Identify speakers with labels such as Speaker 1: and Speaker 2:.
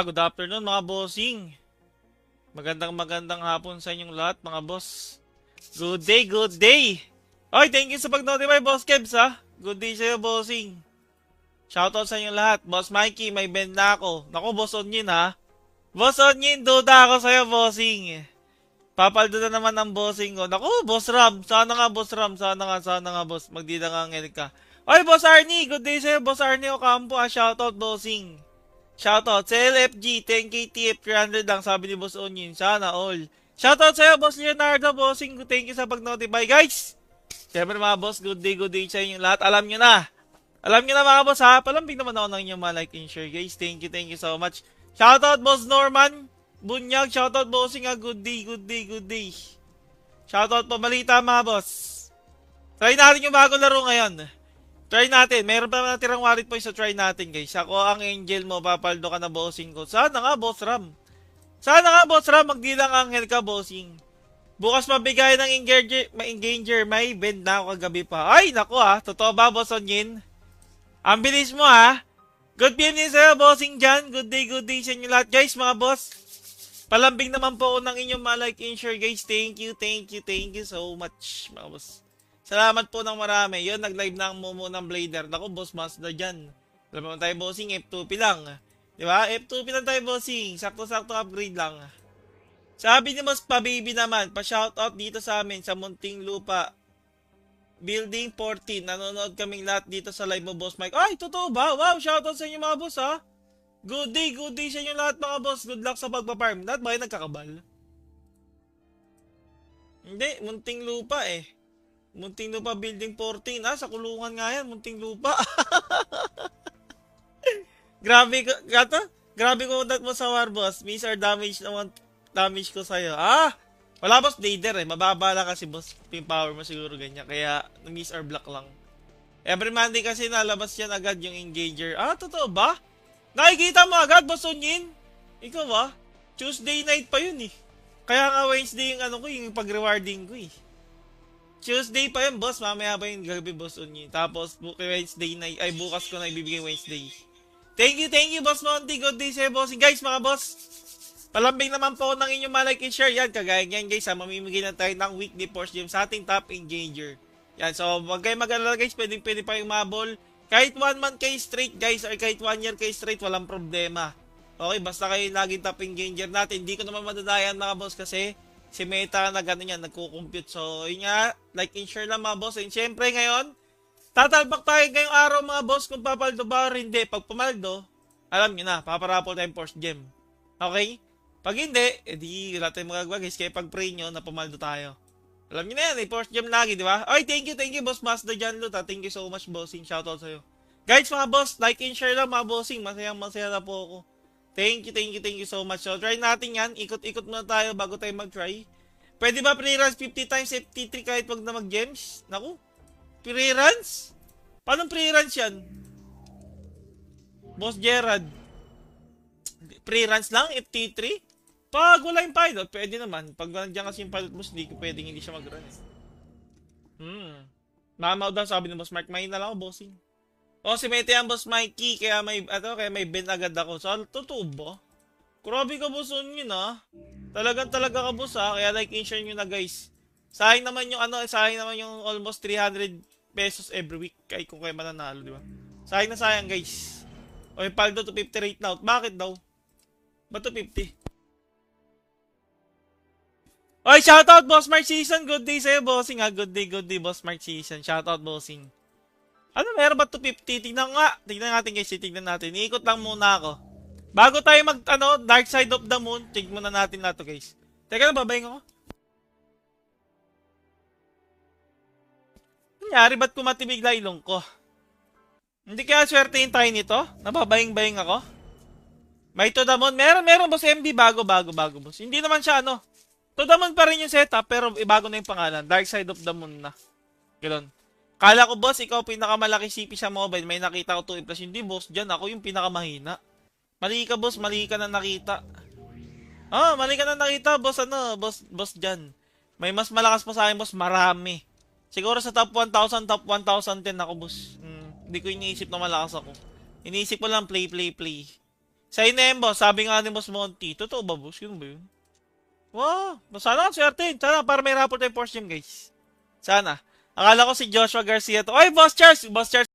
Speaker 1: Good afternoon mga bossing. Magandang hapon sa inyong lahat mga boss. Good day, good day. Oy, thank you sa pag-notify Boss Kebs ha. Good day sa'yo bossing. Shoutout sa inyong lahat. Boss Mikey, may bend na ako. Naku, Boss Onyin ha. Boss Onyin, duda ako sa'yo bossing. Papaldo na naman ang bossing ko. Naku, Boss Ram. Sana nga Boss Ram. Sana nga boss. Magdida nga ng ka. Oy, Boss Arnie. Good day sa'yo Boss Arnie Ocampo ha. Shoutout bossing. Shoutout sa LFG, 10k TF 300 lang sabi ni Boss Onyin. Sana all. Shoutout sa'yo, Boss Leonardo. Bossing, thank you sa pag-notify, guys. Siyempre mga boss, good day sa inyong lahat. Alam nyo na. Alam nyo na mga boss ha. Palambing naman ako ng inyong mga like and share, guys. Thank you so much. Shoutout, Boss Norman. Bunyag, shoutout, bossing ha. Good day. Shoutout po, balita mga boss. Try natin yung bagong laro ngayon. Try natin. Meron pa naman natirang wallet points sa try natin, guys. Ako ang angel mo. Papaldo ka na bossing ko. Sana nga, Boss Ram. Magdilang angel ka, bossing. Bukas mabigay ng engager. May bend na ako kagabi pa. Ay, naku ha. Totoo ba, Boss Onyin? Ang bilis mo ha. Good evening sa'yo, bossing dyan. Good day sa inyo lahat, guys, mga boss. Palambing naman po ako ng inyong mga like and share, guys. Thank you so much, mga boss. Salamat po ng marami. Yun, nag-live na ang Momo ng Blader. Naku, Boss Mazda dyan. Alam mo tayo, bossing, F2P lang. Diba? F2P lang tayo, bossing. Sakto-sakto upgrade lang. Sabi ni Boss Pa-Baby naman, pa-shoutout dito sa amin sa Munting Lupa. Building 14. Nanonood kaming lahat dito sa live mo, Boss Mike. Ay, totoo ba? Wow, shoutout sa inyo mga boss, ha? Good day sa inyo lahat, mga boss. Good luck sa pagpa-farm. Lahat ba kayo nagkakabal? Hindi, Munting Lupa eh. Munting Lupa Building 14. Sa kulungan nga yan. Munting Lupa. Grabe ko dat mo sa war, boss. Miss or damage naman. Damage ko sa'yo. Wala, boss. Blader eh. Mababa lang kasi, boss. Yung power mo siguro ganyan. Kaya, miss or block lang. Every Monday kasi nalabas yan agad yung engager. Totoo ba? Nakikita mo agad, Boss Onyin? Ikaw ba? Tuesday night pa yun eh. Kaya nga Wednesday yung pag-rewarding ko eh. Tuesday pa yun, boss. Mamaya pa yung gabi, Boss Onyin. Tapos, Wednesday night. Ay, bukas ko na ibibigay Wednesday. Thank you, Boss Monty. Good day sa'yo, bossing. Guys, mga boss. Palambing naman po ng inyong mga like and share. Yan, kagaya yan, guys. Mamimigay na tayo ng weekly force gem sa ating top engager. Yan, so, wag kayo mag-alala, guys. Pwede pa yung mabol. Kahit 1 month kayo straight, guys, or kahit 1 year kayo straight, walang problema. Okay, basta kayo laging top engager natin. Hindi ko naman madadayan, mga boss, kasi si Meta na gano'n yan, nagko-compute. So, yun nga, like and share lang mga boss. And syempre ngayon, tatalbak tayo ngayong araw mga boss kung papaldo ba or hindi. Pag pumaldo, alam nyo na, paparapol tayong force gem. Okay? Pag hindi, edi wala tayong magagawa guys. Kaya pag pray nyo, na pumaldo tayo. Alam nyo na yan, force gem lagi, di ba? Ay, thank you, Boss Mazda dyan, Lut. Thank you so much, bossing. Shoutout sa'yo. Guys, mga boss, like and share lang mga bossing. Masaya na po ako. Thank you so much. So, try natin yan. Ikot-ikot muna tayo bago tayo mag-try. Pwede ba pre-runs 50 times FT3 kahit wag na mag-gems? Naku. Pre-runs? Paano pre-runs yan? Boss Gerard. Pre-runs lang? FT3? Pag wala yung pilot, pwede naman. Pag nandiyan kasi yung pilot boss, pwedeng hindi siya mag-run. Mamaw daw sabi ng Boss Mark. May na lang ako, bossing. Si Mete ang Boss Mikey, kaya may ben agad ako. So, totoo ba? Grabe ka, boss, yun Talaga ka, boss, Kaya like and share nyo na, guys. Sayang naman yung almost 300 pesos every week. Kahit kung kayo mananalo, di ba? Sayang, guys. O, yung paldo to 50 rate now. Bakit daw? Ba't to 50? Oy, shoutout, Boss Mark Season. Good day sa'yo, bossing, Good day, Boss Mark Season. Shoutout, bossing. Meron ba 250? Tignan natin, guys. Tignan natin. Iikot lang muna ako. Bago tayo Dark Side of the Moon, tignan muna natin na to, guys. Teka lang, babayang ako. Nangyari, ba't kumatibigla ilong ko? Hindi kaya swertein tayo nito? Nababayang-bayang ako? May to the moon. Meron, boss MD. Bago, boss. Hindi naman siya, to the moon pa rin yung setup, pero bago na yung pangalan. Dark Side of the Moon na. Ganun. Kala ko, boss, ikaw pinakamalaki CP sa mobile. May nakita ko 2 plus. Hindi, boss. Diyan, ako yung pinakamahina. Mali ka, boss. Mali ka na nakita. Mali ka na nakita, boss. Boss dyan. May mas malakas pa sa akin, boss. Marami. Siguro sa top 1,000, top 1,010 ako, boss. Hindi ko iniisip na malakas ako. Iniisip ko lang play. Sa na boss. Sabi nga ni Boss Monty. Totoo ba, boss? Yun ba yun? Wow. Sana ang swerte. Sana para may rapport tayong first game, guys. Sana. Akala ko si Joshua Garcia to. Oy, Boss Charles! Boss Charles